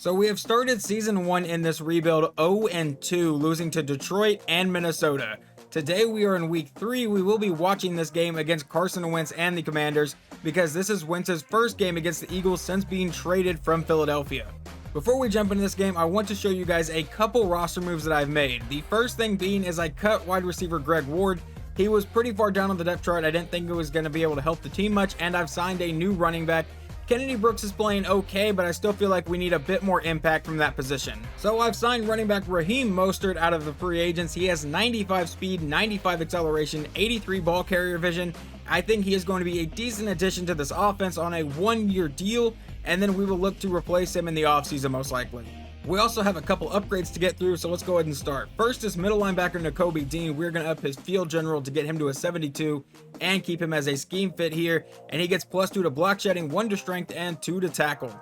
So we have started season 1 in this rebuild 0-2, losing to Detroit and Minnesota. Today we are in week 3. We will be watching this game against Carson Wentz and the Commanders because this is Wentz's first game against the Eagles since being traded from Philadelphia. Before we jump into this game, I want to show you guys a couple roster moves that I've made. The first thing being is I cut wide receiver Greg Ward. He was pretty far down on the depth chart. I didn't think it was going to be able to help the team much, and I've signed a new running back. Kennedy Brooks is playing okay, but I still feel like we need a bit more impact from that position. So I've signed running back Raheem Mostert out of the free agents. He has 95 speed, 95 acceleration, 83 ball carrier vision. I think he is going to be a decent addition to this offense on a one-year deal, and then we will look to replace him in the offseason most likely. We also have a couple upgrades to get through, so let's go ahead and start. First is middle linebacker Nakobe Dean. We're going to up his field general to get him to a 72 and keep him as a scheme fit here, and he gets +2 to block shedding, 1 to strength, and 2 to tackle.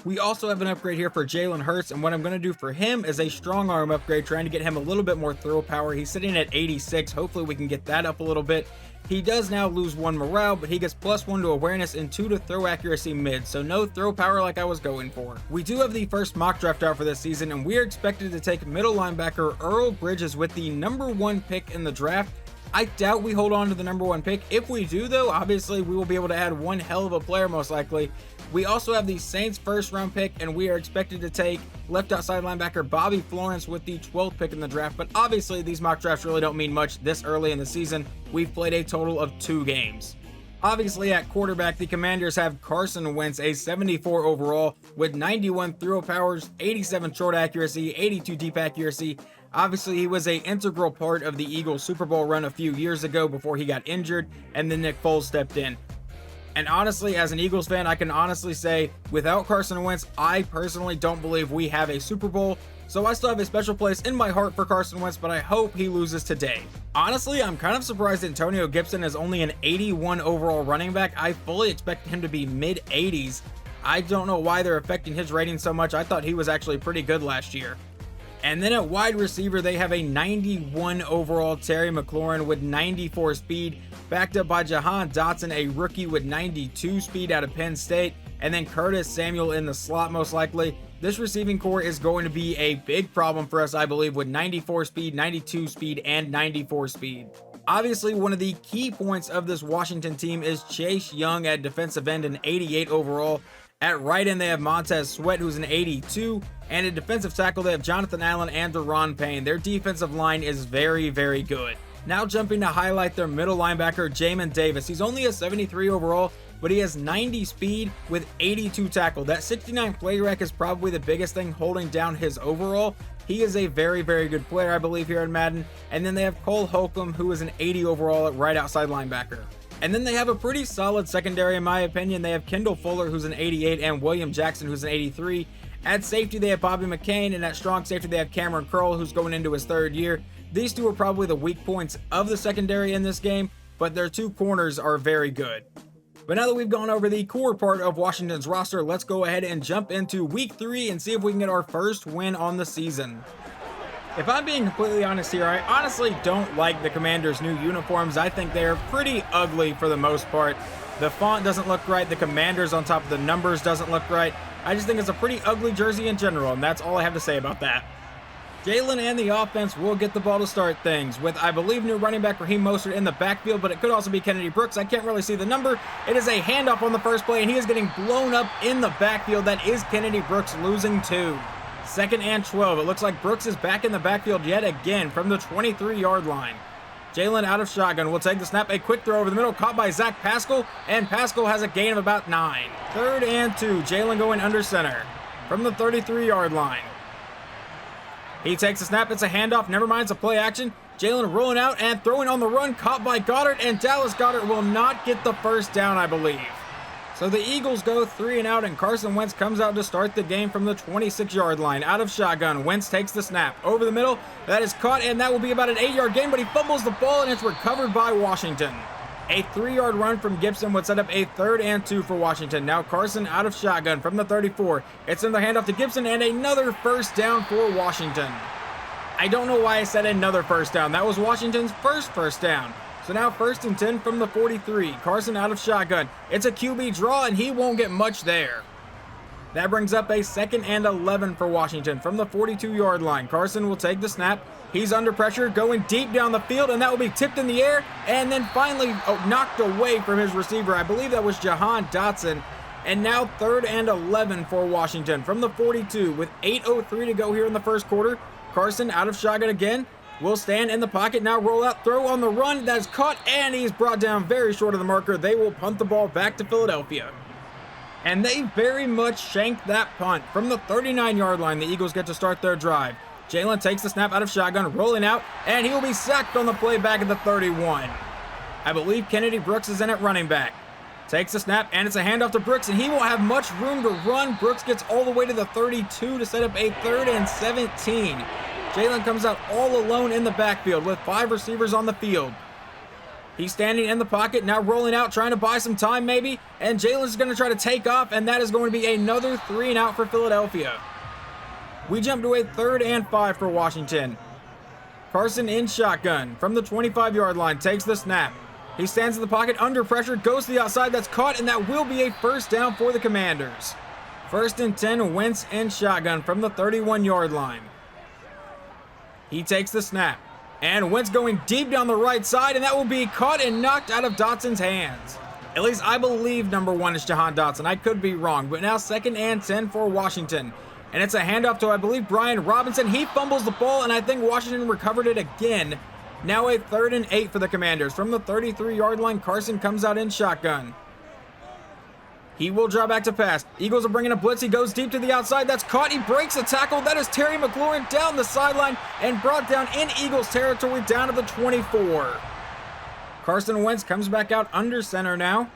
We also have an upgrade here for Jalen Hurts, and what I'm going to do for him is a strong arm upgrade, trying to get him a little bit more throw power. He's sitting at 86. Hopefully we can get that up a little bit. He does now lose 1 morale, but he gets +1 to awareness and 2 to throw accuracy mid, so no throw power like I was going for. We do have the first mock draft out for this season, and we are expected to take middle linebacker Earl Bridges with the #1 pick in the draft. I doubt we hold on to the #1 pick. If we do though, obviously we will be able to add one hell of a player most likely. We also have the Saints first round pick, and we are expected to take left outside linebacker Bobby Florence with the 12th pick in the draft, but obviously these mock drafts really don't mean much this early in the season. We've played a total of 2 games. Obviously at quarterback, the Commanders have Carson Wentz, a 74 overall with 91 throw powers, 87 short accuracy, 82 deep accuracy. Obviously, he was an integral part of the Eagles Super Bowl run a few years ago before he got injured, and then Nick Foles stepped in. And honestly, as an Eagles fan, I can honestly say, without Carson Wentz, I personally don't believe we have a Super Bowl. So I still have a special place in my heart for Carson Wentz, but I hope he loses today. Honestly, I'm kind of surprised Antonio Gibson is only an 81 overall running back. I fully expect him to be mid-80s. I don't know why they're affecting his rating so much. I thought he was actually pretty good last year. And then at wide receiver, they have a 91 overall Terry McLaurin with 94 speed, backed up by Jahan Dotson, a rookie with 92 speed out of Penn State, and then Curtis Samuel in the slot most likely. This receiving core is going to be a big problem for us, I believe, with 94 speed, 92 speed, and 94 speed. Obviously, one of the key points of this Washington team is Chase Young at defensive end, an 88 overall. At right end, they have Montez Sweat, who's an 82, and at defensive tackle, they have Jonathan Allen and Deron Payne. Their defensive line is very, very good. Now jumping to highlight their middle linebacker, Jamin Davis. He's only a 73 overall, but he has 90 speed with 82 tackle. That 69 play rec is probably the biggest thing holding down his overall. He is a very, very good player, I believe, here in Madden. And then they have Cole Holcomb, who is an 80 overall at right outside linebacker. And then they have a pretty solid secondary, in my opinion. They have Kendall Fuller, who's an 88, and William Jackson, who's an 83. At safety, they have Bobby McCain, and at strong safety, they have Cameron Curl, who's going into his 3rd year. These two are probably the weak points of the secondary in this game, but their 2 corners are very good. But now that we've gone over the core part of Washington's roster, let's go ahead and jump into week 3 and see if we can get our first win on the season. If I'm being completely honest here, I honestly don't like the Commanders' new uniforms. I think they're pretty ugly for the most part. The font doesn't look right. The Commanders on top of the numbers doesn't look right. I just think it's a pretty ugly jersey in general, and that's all I have to say about that. Jalen and the offense will get the ball to start things with, I believe, new running back Raheem Mostert in the backfield, but it could also be Kennedy Brooks. I can't really see the number. It is a handoff on the first play, and he is getting blown up in the backfield. That is Kennedy Brooks losing 2. 2nd and 12. It looks like Brooks is back in the backfield yet again from the 23-yard line. Jalen out of shotgun will take the snap. A quick throw over the middle, caught by Zach Pascal, and Pascal has a gain of about 9. 3rd and 2. Jalen going under center from the 33-yard line. He takes the snap. It's a handoff. Never mind. It's a play action. Jalen rolling out and throwing on the run, caught by Goddard, and Dallas Goedert will not get the first down, I believe. So the Eagles go 3 and out, and Carson Wentz comes out to start the game from the 26-yard line. Out of shotgun, Wentz takes the snap. Over the middle, that is caught, and that will be about an 8-yard gain, but he fumbles the ball, and it's recovered by Washington. A 3-yard run from Gibson would set up a 3rd and 2 for Washington. Now Carson out of shotgun from the 34. It's in the handoff to Gibson, and another first down for Washington. I don't know why I said another first down. That was Washington's first down. So now 1st and 10 from the 43. Carson out of shotgun. It's a QB draw, and he won't get much there. That brings up a 2nd and 11 for Washington from the 42-yard line. Carson will take the snap. He's under pressure, going deep down the field, and that will be tipped in the air, and then finally knocked away from his receiver. I believe that was Jahan Dotson. And now 3rd and 11 for Washington from the 42 with 8:03 to go here in the first quarter. Carson out of shotgun again. Will stand in the pocket, now roll out, throw on the run. That is caught, and he's brought down very short of the marker. They will punt the ball back to Philadelphia. And they very much shanked that punt. From the 39-yard line, the Eagles get to start their drive. Jalen takes the snap out of shotgun, rolling out, and he will be sacked on the play back at the 31. I believe Kennedy Brooks is in at running back. Takes the snap, and it's a handoff to Brooks, and he won't have much room to run. Brooks gets all the way to the 32 to set up a 3rd and 17. Jalen comes out all alone in the backfield with 5 receivers on the field. He's standing in the pocket, now rolling out, trying to buy some time maybe, and Jalen's going to try to take off, and that is going to be another 3 and out for Philadelphia. We jump to a 3rd and 5 for Washington. Carson in shotgun from the 25-yard line, takes the snap. He stands in the pocket, under pressure, goes to the outside, that's caught, and that will be a 1st down for the Commanders. 1st and 10, Wentz in shotgun from the 31-yard line. He takes the snap, and Wentz going deep down the right side, and that will be caught and knocked out of Dotson's hands. At least I believe number 1 is Jahan Dotson. I could be wrong, but now 2nd and 10 for Washington. And it's a handoff to, I believe, Brian Robinson. He fumbles the ball, and I think Washington recovered it again. Now a 3rd and 8 for the Commanders. From the 33-yard line, Carson comes out in shotgun. He will draw back to pass. Eagles are bringing a blitz. He goes deep to the outside. That's caught. He breaks a tackle. That is Terry McLaurin down the sideline and brought down in Eagles territory down to the 24. Carson Wentz comes back out under center now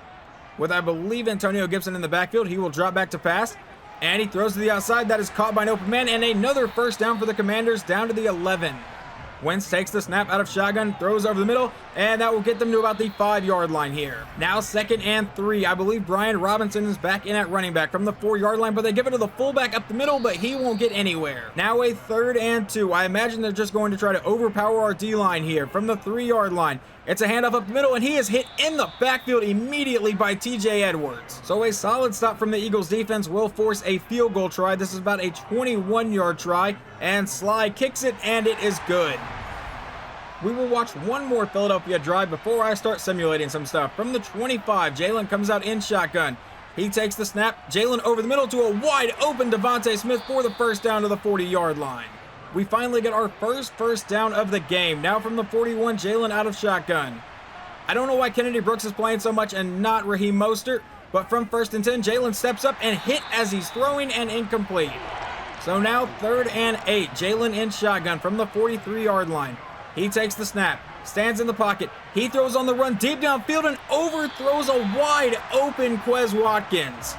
with, I believe, Antonio Gibson in the backfield. He will drop back to pass, and he throws to the outside. That is caught by an open man, and another 1st down for the Commanders down to the 11. Wentz takes the snap out of shotgun, throws over the middle, and that will get them to about the 5-yard line here. Now 2nd and 3. I believe Brian Robinson is back in at running back from the 4-yard line, but they give it to the fullback up the middle, but he won't get anywhere. Now a 3rd and 2. I imagine they're just going to try to overpower our D-line here from the 3-yard line. It's a handoff up the middle, and he is hit in the backfield immediately by TJ Edwards. So a solid stop from the Eagles defense will force a field goal try. This is about a 21-yard try, and Sly kicks it, and it is good. We will watch one more Philadelphia drive before I start simulating some stuff. From the 25, Jalen comes out in shotgun. He takes the snap. Jalen over the middle to a wide open Devontae Smith for the 1st down to the 40-yard line. We finally get our first down of the game. Now from the 41, Jalen out of shotgun. I don't know why Kennedy Brooks is playing so much and not Raheem Mostert, but from 1st and 10, Jalen steps up and hit as he's throwing and incomplete. So now 3rd and 8, Jalen in shotgun from the 43-yard line. He takes the snap, stands in the pocket. He throws on the run deep downfield and overthrows a wide open Quez Watkins.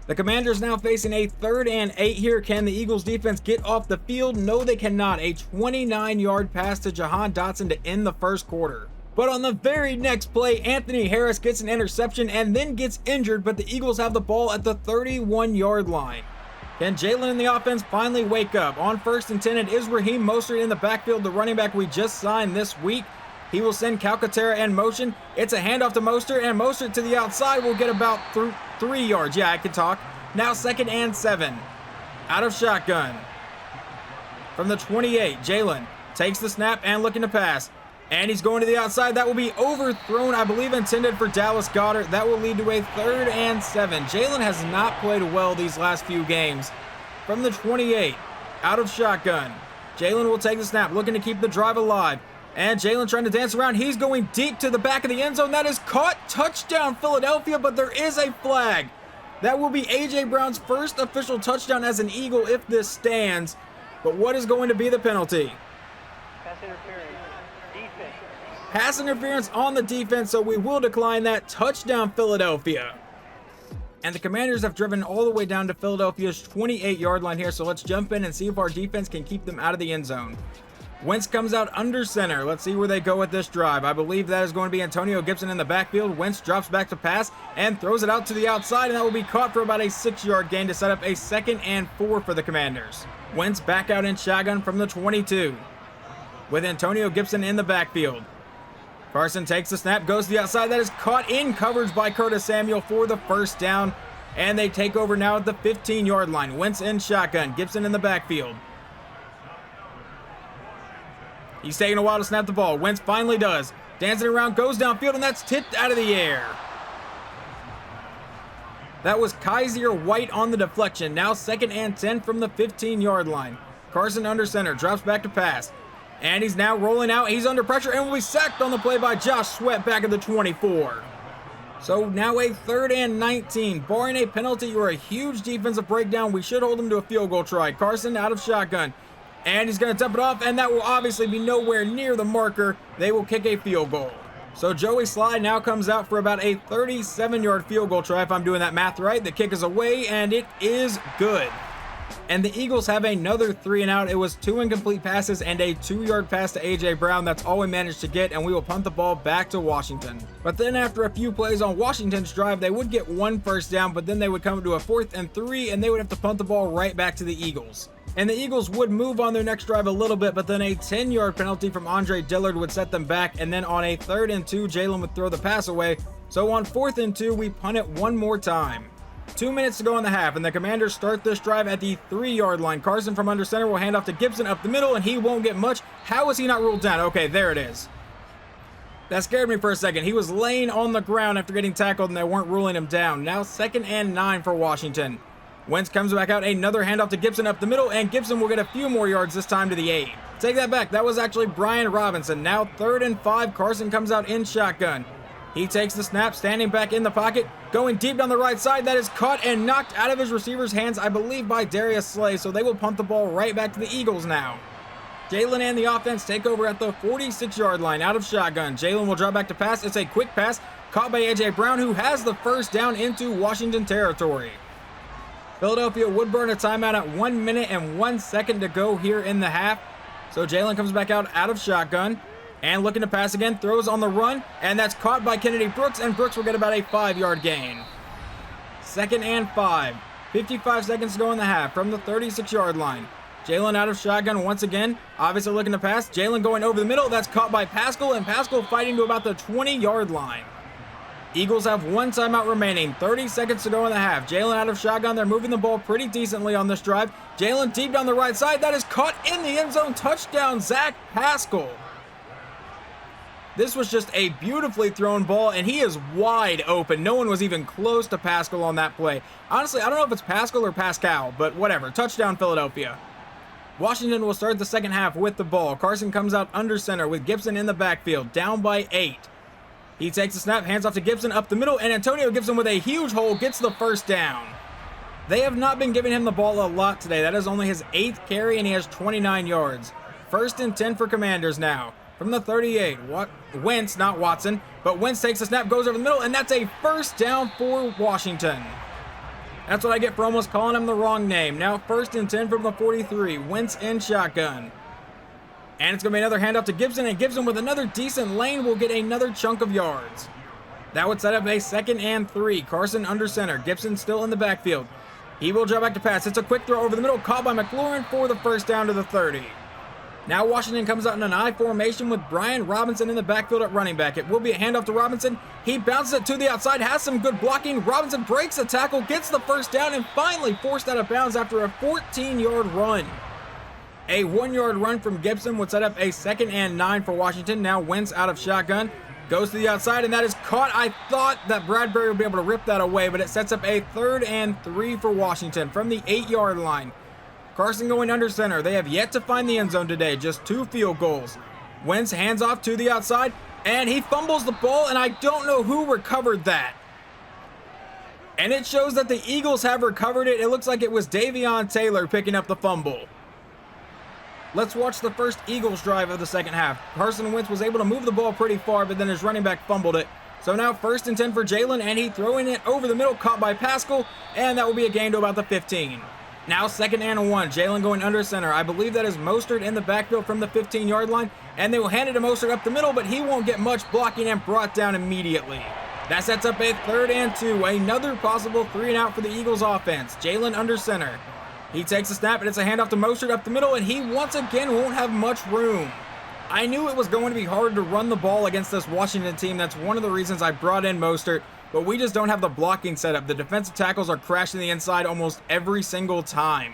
The Commanders now facing a 3rd and 8 here. Can the Eagles defense get off the field? No, they cannot. A 29-yard pass to Jahan Dotson to end the first quarter. But on the very next play, Anthony Harris gets an interception and then gets injured, but the Eagles have the ball at the 31-yard line. Can Jalen and the offense finally wake up? On 1st and 10, it is Raheem Mostert in the backfield, the running back we just signed this week. He will send Calcaterra in motion. It's a handoff to Mostert, and Mostert to the outside will get about 3 yards. Yeah, I can talk. Now 2nd and 7. Out of shotgun. From the 28, Jalen takes the snap and looking to pass. And he's going to the outside. That will be overthrown, I believe intended for Dallas Goedert. That will lead to a 3rd and 7. Jalen has not played well these last few games. From the 28, out of shotgun. Jalen will take the snap, looking to keep the drive alive. And Jalen trying to dance around. He's going deep to the back of the end zone. That is caught. Touchdown, Philadelphia, but there is a flag. That will be A.J. Brown's first official touchdown as an Eagle if this stands. But what is going to be the penalty? Pass interference. Defense. Pass interference on the defense, so we will decline that. Touchdown, Philadelphia. And the Commanders have driven all the way down to Philadelphia's 28-yard line here, so let's jump in and see if our defense can keep them out of the end zone. Wentz comes out under center. Let's see where they go with this drive. I believe that is going to be Antonio Gibson in the backfield. Wentz drops back to pass and throws it out to the outside, and that will be caught for about a 6-yard gain to set up a 2nd and 4 for the Commanders. Wentz back out in shotgun from the 22 with Antonio Gibson in the backfield. Carson takes the snap, goes to the outside. That is caught in coverage by Curtis Samuel for the 1st down. And they take over now at the 15-yard line. Wentz in shotgun. Gibson in the backfield. He's taking a while to snap the ball. Wentz finally does. Dancing around, goes downfield, and that's tipped out of the air. That was Kaiser White on the deflection. Now 2nd and 10 from the 15-yard line. Carson under center, drops back to pass. And he's now rolling out. He's under pressure and will be sacked on the play by Josh Sweat back at the 24. So now a 3rd and 19. Barring a penalty or a huge defensive breakdown, we should hold him to a field goal try. Carson out of shotgun. And he's going to dump it off, and that will obviously be nowhere near the marker. They will kick a field goal. So Joey Slye now comes out for about a 37-yard field goal try, if I'm doing that math right. The kick is away, and it is good. And the Eagles have another 3 and out. It was 2 incomplete passes and a 2-yard pass to A.J. Brown. That's all we managed to get, and we will punt the ball back to Washington. But then after a few plays on Washington's drive, they would get 1 first down, but then they would come to a 4th and 3, and they would have to punt the ball right back to the Eagles. And the Eagles would move on their next drive a little bit, but then a 10-yard penalty from Andre Dillard would set them back, and then on a 3rd and 2, Jalen would throw the pass away. So on 4th and 2, we punt it one more time. 2 minutes to go in the half, and the Commanders start this drive at the 3-yard line. Carson from under center will hand off to Gibson up the middle, and he won't get much. How is he not ruled down? Okay, there it is. That scared me for a second. He was laying on the ground after getting tackled, and they weren't ruling him down. Now 2nd and 9 for Washington. Wentz comes back out, another handoff to Gibson up the middle, and Gibson will get a few more yards this time to the 8. Take that back, that was actually Brian Robinson. Now 3rd and 5, Carson comes out in shotgun. He takes the snap, standing back in the pocket, going deep down the right side. That is caught and knocked out of his receiver's hands, I believe by Darius Slay, so they will punt the ball right back to the Eagles now. Jalen and the offense take over at the 46-yard line out of shotgun. Jalen will drop back to pass. It's a quick pass, caught by A.J. Brown, who has the first down into Washington territory. Philadelphia would burn a timeout at 1 minute and 1 second to go here in the half. So Jalen comes back out of shotgun and looking to pass again, throws on the run, and that's caught by Kennedy Brooks, and Brooks will get about a 5-yard gain. 2nd and 5. 55 seconds to go in the half from the 36-yard line. Jalen out of shotgun once again, obviously looking to pass. Jalen going over the middle, that's caught by Pascal, and Pascal fighting to about the 20-yard line. Eagles have 1 timeout remaining, 30 seconds to go in the half. Jalen out of shotgun, they're moving the ball pretty decently on this drive. Jalen deep down the right side, that is caught in the end zone. Touchdown, Zach Pascal. This was just a beautifully thrown ball, and he is wide open. No one was even close to Pascal on that play. Honestly, I don't know if it's Pascal or Pascal, but whatever. Touchdown, Philadelphia. Washington will start the second half with the ball. Carson comes out under center with Gibson in the backfield, down by 8. He takes the snap, hands off to Gibson up the middle, and Antonio Gibson with a huge hole gets the first down. They have not been giving him the ball a lot today. That is only his 8th carry, and he has 29 yards. 1st and 10 for Commanders now. From the 38, Wentz, not Watson, but Wentz takes the snap, goes over the middle, and that's a first down for Washington. That's what I get for almost calling him the wrong name. Now 1st and 10 from the 43, Wentz in shotgun. And it's going to be another handoff to Gibson, and Gibson with another decent lane will get another chunk of yards. That would set up a 2nd and 3. Carson under center. Gibson still in the backfield. He will drop back to pass. It's a quick throw over the middle, caught by McLaurin for the first down to the 30. Now Washington comes out in an I formation with Brian Robinson in the backfield at running back. It will be a handoff to Robinson. He bounces it to the outside, has some good blocking. Robinson breaks the tackle, gets the first down, and finally forced out of bounds after a 14-yard run. A 1-yard run from Gibson would set up a 2nd and 9 for Washington. Now Wentz out of shotgun, goes to the outside, and that is caught. I thought that Bradbury would be able to rip that away, but it sets up a 3rd and 3 for Washington from the 8-yard line. Carson going under center. They have yet to find the end zone today, just 2 field goals. Wentz hands off to the outside, and he fumbles the ball, and I don't know who recovered that. And it shows that the Eagles have recovered it. It looks like it was Davion Taylor picking up the fumble. Let's watch the first Eagles drive of the second half. Carson Wentz was able to move the ball pretty far, but then his running back fumbled it. So now 1st and 10 for Jalen, and he throwing it over the middle, caught by Pascal, and that will be a gain to about the 15. Now 2nd and 1, Jalen going under center. I believe that is Mostert in the backfield from the 15-yard line, and they will hand it to Mostert up the middle, but he won't get much blocking and brought down immediately. That sets up a 3rd and 2, another possible 3 and out for the Eagles offense. Jalen under center. He takes a snap, and it's a handoff to Mostert up the middle, and he once again won't have much room. I knew it was going to be hard to run the ball against this Washington team. That's one of the reasons I brought in Mostert. but we just don't have the blocking set up. The defensive tackles are crashing the inside almost every single time.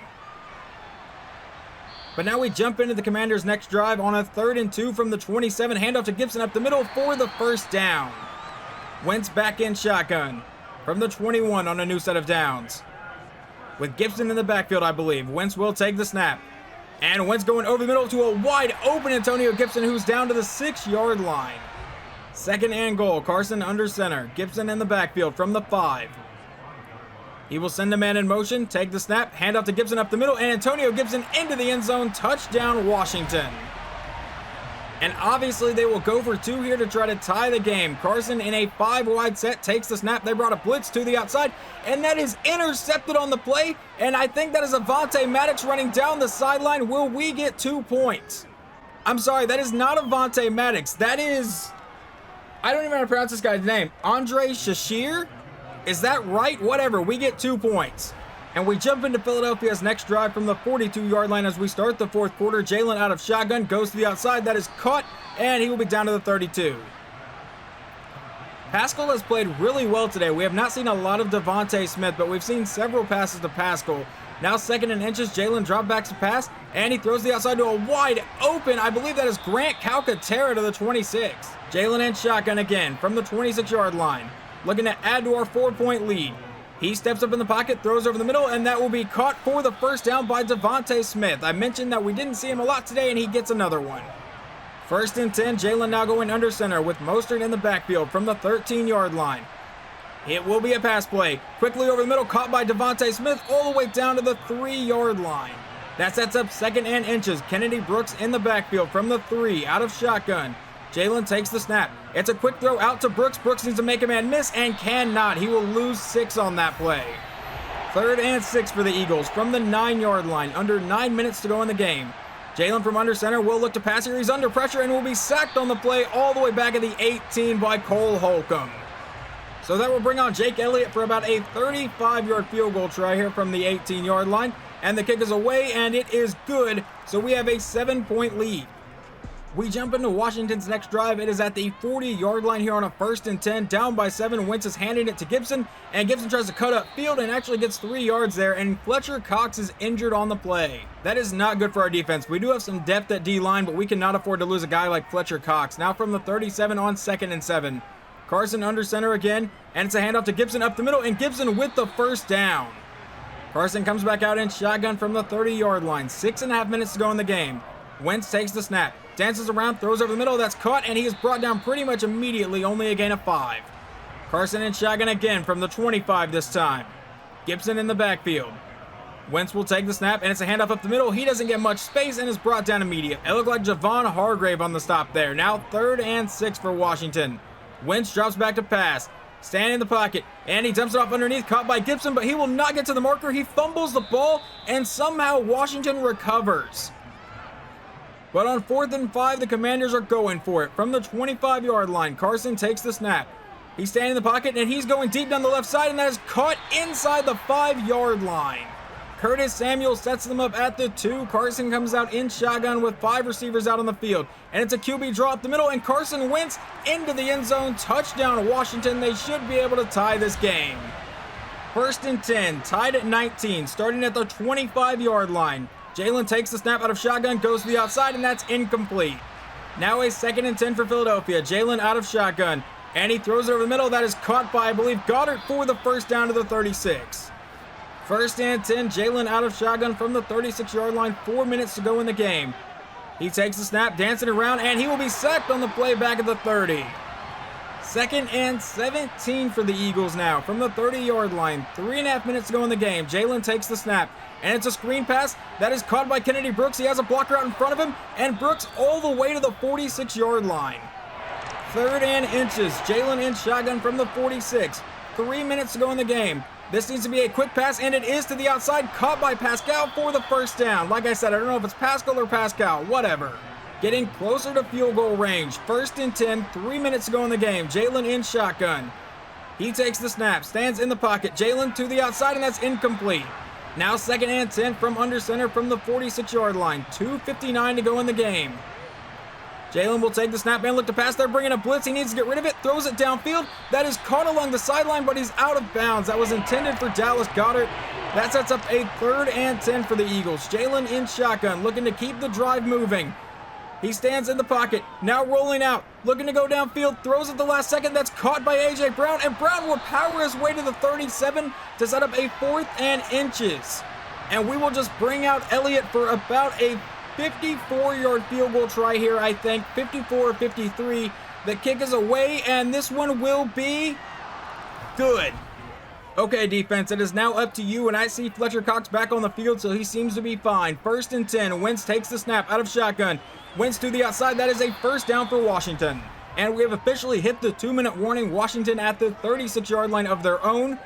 But now we jump into the Commanders' next drive on a 3rd and 2 from the 27. Handoff to Gibson up the middle for the first down. Wentz back in shotgun from the 21 on a new set of downs. With Gibson in the backfield, I believe. Wentz will take the snap. And Wentz going over the middle to a wide open Antonio Gibson, who's down to the 6-yard line. 2nd and goal. Carson under center. Gibson in the backfield from the 5. He will send a man in motion, take the snap, hand off to Gibson up the middle, and Antonio Gibson into the end zone. Touchdown, Washington. And obviously they will go for 2 here to try to tie the game. Carson in a 5-wide set takes the snap. They brought a blitz to the outside, and that is intercepted on the play. And I think that is Avonte Maddox running down the sideline. Will we get 2 points? I'm sorry, that is not Avonte Maddox. That is, I don't even know how to pronounce this guy's name. Andre Shashir? Is that right? Whatever, we get 2 points. And we jump into Philadelphia's next drive from the 42-yard line as we start the 4th quarter. Jalen out of shotgun, goes to the outside. That is caught, and he will be down to the 32. Pascal has played really well today. We have not seen a lot of Devontae Smith, but we've seen several passes to Pascal. Now 2nd and inches, Jalen drop backs to pass, and he throws the outside to a wide open. I believe that is Grant Calcaterra to the 26. Jalen in shotgun again from the 26-yard line, looking to add to our 4-point lead. He steps up in the pocket, throws over the middle, and that will be caught for the first down by Devontae Smith. I mentioned that we didn't see him a lot today, and he gets another one. 1st and 10, Jalen now going under center with Mostert in the backfield from the 13-yard line. It will be a pass play. Quickly over the middle, caught by Devontae Smith all the way down to the 3-yard line. That sets up 2nd and inches. Kennedy Brooks in the backfield from the 3, out of shotgun. Jalen takes the snap. It's a quick throw out to Brooks. Brooks needs to make a man miss and cannot. He will lose 6 on that play. 3rd and 6 for the Eagles from the 9-yard line. Under 9 minutes to go in the game. Jalen from under center will look to pass here. He's under pressure and will be sacked on the play all the way back at the 18 by Cole Holcomb. So that will bring on Jake Elliott for about a 35-yard field goal try here from the 18-yard line. And the kick is away and it is good. So we have a 7-point lead. We jump into Washington's next drive. It is at the 40-yard line here on a 1st and 10. Down by 7. Wentz is handing it to Gibson. And Gibson tries to cut up field and actually gets 3 yards there. And Fletcher Cox is injured on the play. That is not good for our defense. We do have some depth at D-line, but we cannot afford to lose a guy like Fletcher Cox. Now from the 37 on 2nd and 7. Carson under center again. And it's a handoff to Gibson up the middle. And Gibson with the first down. Carson comes back out in shotgun from the 30-yard line. 6.5 minutes to go in the game. Wentz takes the snap. Dances around, throws over the middle, that's caught, and he is brought down pretty much immediately, only a gain of 5. Carson in shotgun again from the 25 this time. Gibson in the backfield. Wentz will take the snap, and it's a handoff up the middle. He doesn't get much space and is brought down immediately. It looked like Javon Hargrave on the stop there. Now 3rd and 6 for Washington. Wentz drops back to pass. Stand in the pocket, and he dumps it off underneath, caught by Gibson, but he will not get to the marker. He fumbles the ball, and somehow Washington recovers. But on 4th and 5, the Commanders are going for it. From the 25-yard line, Carson takes the snap. He's standing in the pocket, and he's going deep down the left side, and that is caught inside the 5-yard line. Curtis Samuel sets them up at the 2. Carson comes out in shotgun with 5 receivers out on the field. And it's a QB draw up the middle, and Carson Wentz into the end zone. Touchdown, Washington. They should be able to tie this game. 1st and 10, tied at 19, starting at the 25-yard line. Jalen takes the snap out of shotgun, goes to the outside, and that's incomplete. Now a 2nd and 10 for Philadelphia. Jalen out of shotgun, and he throws it over the middle. That is caught by, I believe, Goddard for the first down to the 36. 1st and 10, Jalen out of shotgun from the 36-yard line. 4 minutes to go in the game. He takes the snap, dancing around, and he will be sacked on the play back at the 30. 2nd and 17 for the Eagles now from the 30-yard line. 3.5 minutes to go in the game. Jalen takes the snap, and it's a screen pass that is caught by Kennedy Brooks. He has a blocker out in front of him, and Brooks all the way to the 46-yard line. 3rd and inches. Jalen in shotgun from the 46. 3 minutes to go in the game. This needs to be a quick pass, and it is to the outside, caught by Pascal for the first down. Like I said, I don't know if it's Pascal or Pascal, whatever. Getting closer to field goal range. 1st and 10, 3 minutes to go in the game. Jalen in shotgun. He takes the snap, stands in the pocket. Jalen to the outside, and that's incomplete. Now 2nd and 10 from under center from the 46-yard line. 2:59 to go in the game. Jalen will take the snap and look to pass there, bringing a blitz. He needs to get rid of it, throws it downfield. That is caught along the sideline, but he's out of bounds. That was intended for Dallas Goedert. That sets up a 3rd and 10 for the Eagles. Jalen in shotgun, looking to keep the drive moving. He stands in the pocket, now rolling out, looking to go downfield, throws at the last second. That's caught by A.J. Brown, and Brown will power his way to the 37 to set up a 4th and inches. And we will just bring out Elliott for about a 54-yard field goal try here, I think. 54 53. The kick is away, and this one will be good. Okay, defense, it is now up to you, and I see Fletcher Cox back on the field, so he seems to be fine. 1st and 10. Wentz takes the snap out of shotgun. Wentz to the outside. That is a 1st down for Washington. And we have officially hit the 2-minute warning. Washington at the 36-yard line of their own.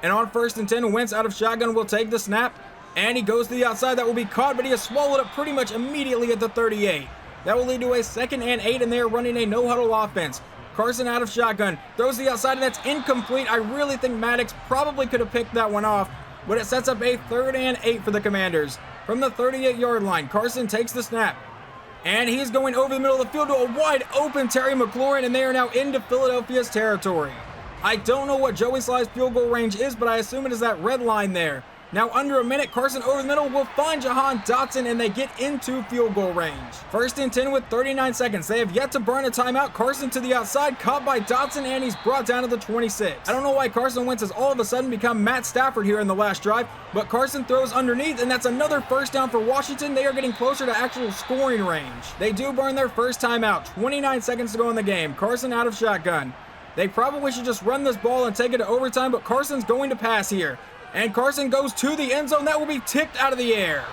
And on 1st and 10, Wentz out of shotgun will take the snap. And he goes to the outside. That will be caught, but he is swallowed up pretty much immediately at the 38. That will lead to a 2nd and 8, and they are running a no-huddle offense. Carson out of shotgun, throws the outside, and that's incomplete. I really think Maddox probably could have picked that one off, but it sets up a 3rd and 8 for the Commanders. From the 38-yard line, Carson takes the snap, and he's going over the middle of the field to a wide-open Terry McLaurin, and they are now into Philadelphia's territory. I don't know what Joey Sly's field goal range is, but I assume it is that red line there. Now under a minute, Carson over the middle will find Jahan Dotson, and they get into field goal range. 1st and 10 with 39 seconds. They have yet to burn a timeout. Carson to the outside, caught by Dotson, and he's brought down to the 26. I don't know why Carson Wentz has all of a sudden become Matt Stafford here in the last drive, but Carson throws underneath, and that's another 1st down for Washington. They are getting closer to actual scoring range. They do burn their first timeout. 29 seconds to go in the game. Carson out of shotgun. They probably should just run this ball and take it to overtime, but Carson's going to pass here. And Carson goes to the end zone. That will be tipped out of the air.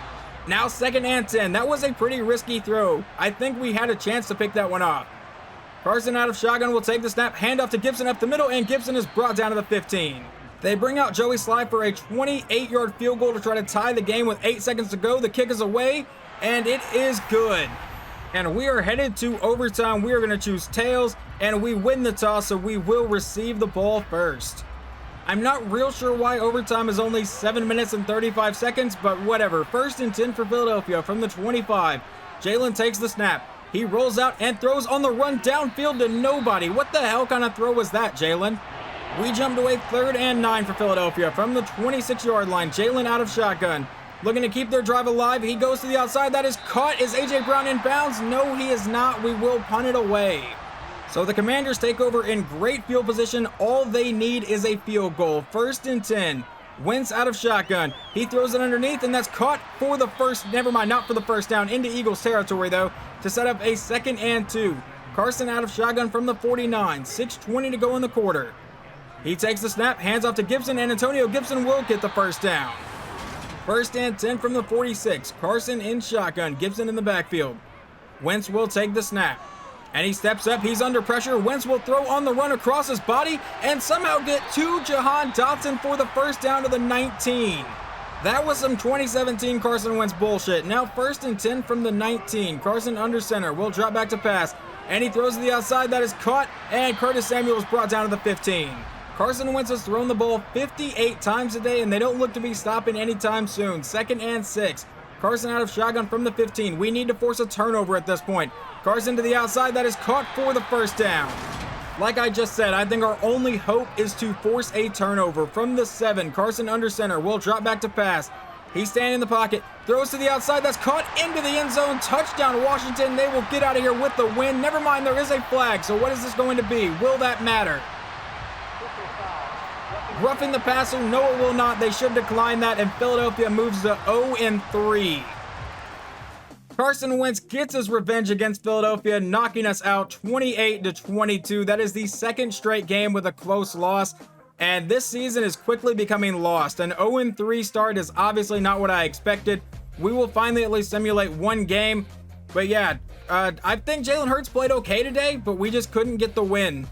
Now 2nd and 10. That was a pretty risky throw. I think we had a chance to pick that one off. Carson out of shotgun will take the snap, hand off to Gibson up the middle, and Gibson is brought down to the 15. They bring out Joey Sly for a 28-yard field goal to try to tie the game with 8 seconds to go. The kick is away, and it is good. And we are headed to overtime. We are going to choose tails, and we win the toss, so we will receive the ball first. I'm not real sure why overtime is only 7 minutes and 35 seconds, but whatever. 1st and 10 for Philadelphia from the 25. Jalen takes the snap. He rolls out and throws on the run downfield to nobody. What the hell kind of throw was that, Jalen? We jump to a 3rd and 9 for Philadelphia from the 26-yard line. Jalen out of shotgun, looking to keep their drive alive. He goes to the outside. That is caught. Is A.J. Brown in bounds? No, he is not. We will punt it away. So the Commanders take over in great field position. All they need is a field goal. 1st and 10. Wentz out of shotgun. He throws it underneath, and that's caught for the first, never mind, not for the 1st down, into Eagles territory though, to set up a 2nd and 2. Carson out of shotgun from the 49. 6:20 to go in the quarter. He takes the snap, hands off to Gibson, and Antonio Gibson will get the 1st down. 1st and 10 from the 46. Carson in shotgun. Gibson in the backfield. Wentz will take the snap. And he steps up, he's under pressure. Wentz will throw on the run across his body and somehow get to Jahan Dotson for the 1st down to the 19. That was some 2017 Carson Wentz bullshit. Now 1st and 10 from the 19. Carson under center, will drop back to pass. And he throws to the outside, that is caught. And Curtis Samuel is brought down to the 15. Carson Wentz has thrown the ball 58 times today, and they don't look to be stopping anytime soon. 2nd and 6. Carson out of shotgun from the 15. We need to force a turnover at this point. Carson to the outside, that is caught for the 1st down. Like I just said, I think our only hope is to force a turnover. From the 7, Carson under center, will drop back to pass. He's standing in the pocket, throws to the outside, that's caught into the end zone. Touchdown Washington, they will get out of here with the win. Never mind, there is a flag, so what is this going to be? Will that matter? Roughing the passer, no it will not. They should decline that, and Philadelphia moves to 0-3. Carson Wentz gets his revenge against Philadelphia, knocking us out 28-22. That is the 2nd straight game with a close loss, and this season is quickly becoming lost. An 0-3 start is obviously not what I expected. We will finally at least simulate one game, but yeah, I think Jalen Hurts played okay today, but we just couldn't get the win.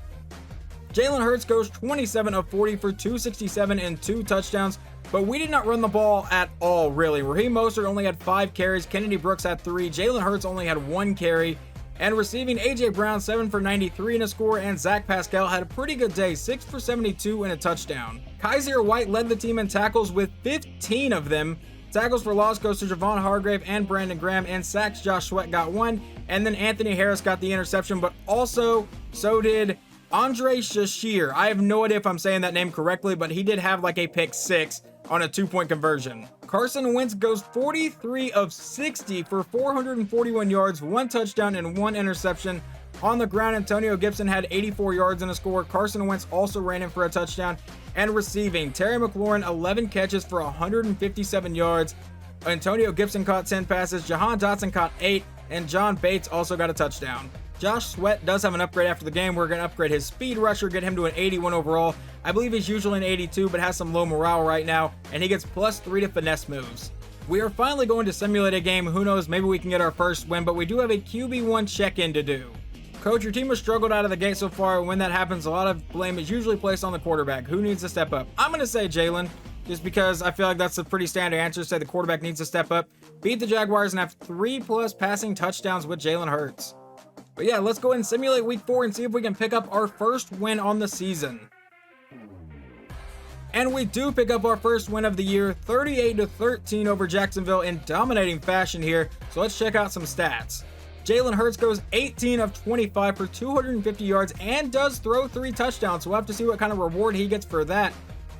Jalen Hurts goes 27 of 40 for 267 and 2 touchdowns, but we did not run the ball at all, really. Raheem Mostert only had 5 carries, Kennedy Brooks had 3, Jalen Hurts only had 1 carry, and receiving A.J. Brown 7 for 93 and a score, and Zach Pascal had a pretty good day, 6 for 72 and a touchdown. Kaiser White led the team in tackles with 15 of them, Tackles for loss goes to Javon Hargrave and Brandon Graham, and sacks Josh Sweat got 1, and then Anthony Harris got the interception, but also so did Andre Shashir. I have no idea if I'm saying that name correctly, but he did have like a pick 6 on a 2-point conversion. Carson Wentz goes 43 of 60 for 441 yards, 1 touchdown, and 1 interception. On the ground, Antonio Gibson had 84 yards and a score. Carson Wentz also ran in for a touchdown. And receiving, Terry McLaurin 11 catches for 157 yards. Antonio Gibson caught 10 passes. Jahan Dotson caught 8, and John Bates also got a touchdown. Josh Sweat does have an upgrade after the game. We're going to upgrade his speed rusher, get him to an 81 overall. I believe he's usually an 82, but has some low morale right now, and he gets +3 to finesse moves. We are finally going to simulate a game. Who knows, maybe we can get our first win, but we do have a QB1 check-in to do. Coach, your team has struggled out of the gate so far. When that happens, a lot of blame is usually placed on the quarterback. Who needs to step up? I'm going to say Jalen, just because I feel like that's a pretty standard answer. Say the quarterback needs to step up, beat the Jaguars, and have 3+ passing touchdowns with Jalen Hurts. But yeah, let's go ahead and simulate week 4 and see if we can pick up our first win on the season. And we do pick up our first win of the year, 38-13 over Jacksonville in dominating fashion here. So let's check out some stats. Jalen Hurts goes 18 of 25 for 250 yards and does throw 3 touchdowns. So we'll have to see what kind of reward he gets for that.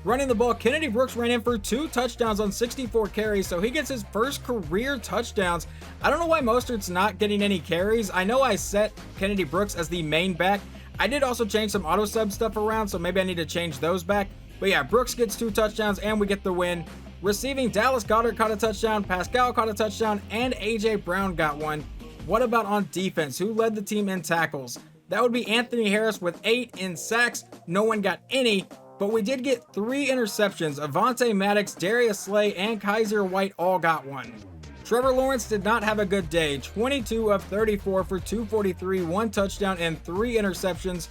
Running the ball, Kennedy Brooks ran in for 2 touchdowns on 64 carries, so he gets his first career touchdowns. I don't know why Mostert's not getting any carries. I know I set Kennedy Brooks as the main back. I did also change some auto sub stuff around, so maybe I need to change those back. But yeah, Brooks gets 2 touchdowns and we get the win. Receiving, Dallas Goedert caught a touchdown, Pascal caught a touchdown, and AJ Brown got 1. What about on defense? Who led the team in tackles? That would be Anthony Harris with 8 in sacks. No one got any, but we did get 3 interceptions. Avonte Maddox, Darius Slay, and Kaiser White all got 1. Trevor Lawrence did not have a good day. 22 of 34 for 243, 1 touchdown, and 3 interceptions.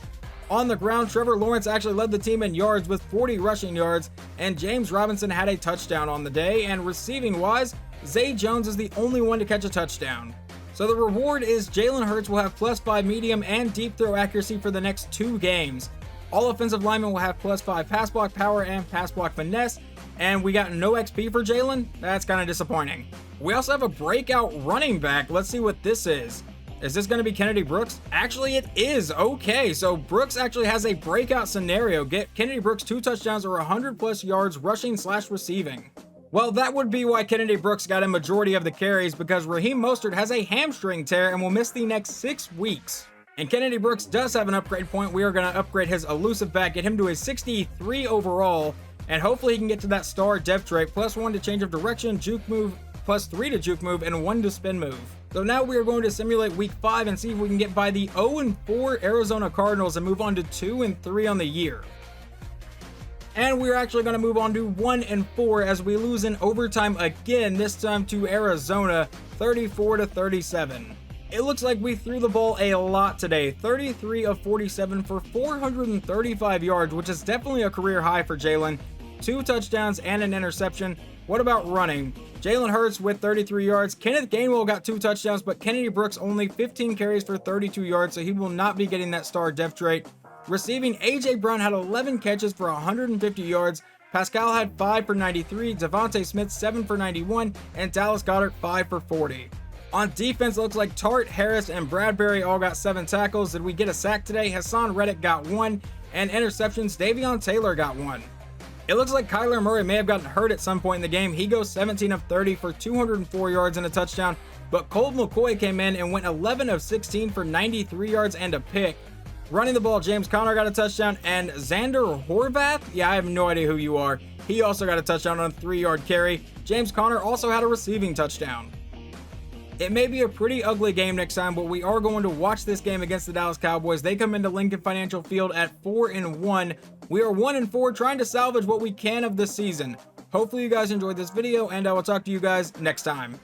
On the ground, Trevor Lawrence actually led the team in yards with 40 rushing yards, and James Robinson had a touchdown on the day. And receiving wise, Zay Jones is the only one to catch a touchdown. So the reward is Jalen Hurts will have +5 medium and deep throw accuracy for the next 2 games. All offensive linemen will have +5 pass block power and pass block finesse. And we got no XP for Jalen? That's kind of disappointing. We also have a breakout running back. Let's see what this is. Is this going to be Kennedy Brooks? Actually, it is. Okay, so Brooks actually has a breakout scenario. Get Kennedy Brooks 2 touchdowns or 100+ yards rushing/receiving. Well, that would be why Kennedy Brooks got a majority of the carries, because Raheem Mostert has a hamstring tear and will miss the next 6 weeks. And Kennedy Brooks does have an upgrade point. We are going to upgrade his elusive back, get him to a 63 overall, and hopefully he can get to that star depth trait, +1 to change of direction, juke move, +3 to juke move, and 1 to spin move. So now we are going to simulate week 5 and see if we can get by the 0-4 Arizona Cardinals and move on to 2-3 on the year. And we're actually going to move on to 1-4 as we lose in overtime again, this time to Arizona, 34-37. It looks like we threw the ball a lot today, 33 of 47 for 435 yards, which is definitely a career high for Jalen. 2 touchdowns and an interception. What about running? Jalen Hurts with 33 yards. Kenneth Gainwell got 2 touchdowns, but Kennedy Brooks only 15 carries for 32 yards, so he will not be getting that star depth trait. Receiving, AJ Brown had 11 catches for 150 yards. Pascal had 5 for 93. Devontae Smith 7 for 91, and Dallas Goedert 5 for 40. On defense, it looks like Tart, Harris, and Bradbury all got 7 tackles. Did we get a sack today? Hassan Reddick got 1, and interceptions, Davion Taylor got 1. It looks like Kyler Murray may have gotten hurt at some point in the game. He goes 17 of 30 for 204 yards and a touchdown, but Colt McCoy came in and went 11 of 16 for 93 yards and a pick. Running the ball, James Conner got a touchdown, and Xander Horvath, yeah, I have no idea who you are. He also got a touchdown on a 3-yard carry. James Conner also had a receiving touchdown. It may be a pretty ugly game next time, but we are going to watch this game against the Dallas Cowboys. They come into Lincoln Financial Field at 4-1. We are 1-4, trying to salvage what we can of this season. Hopefully you guys enjoyed this video, and I will talk to you guys next time.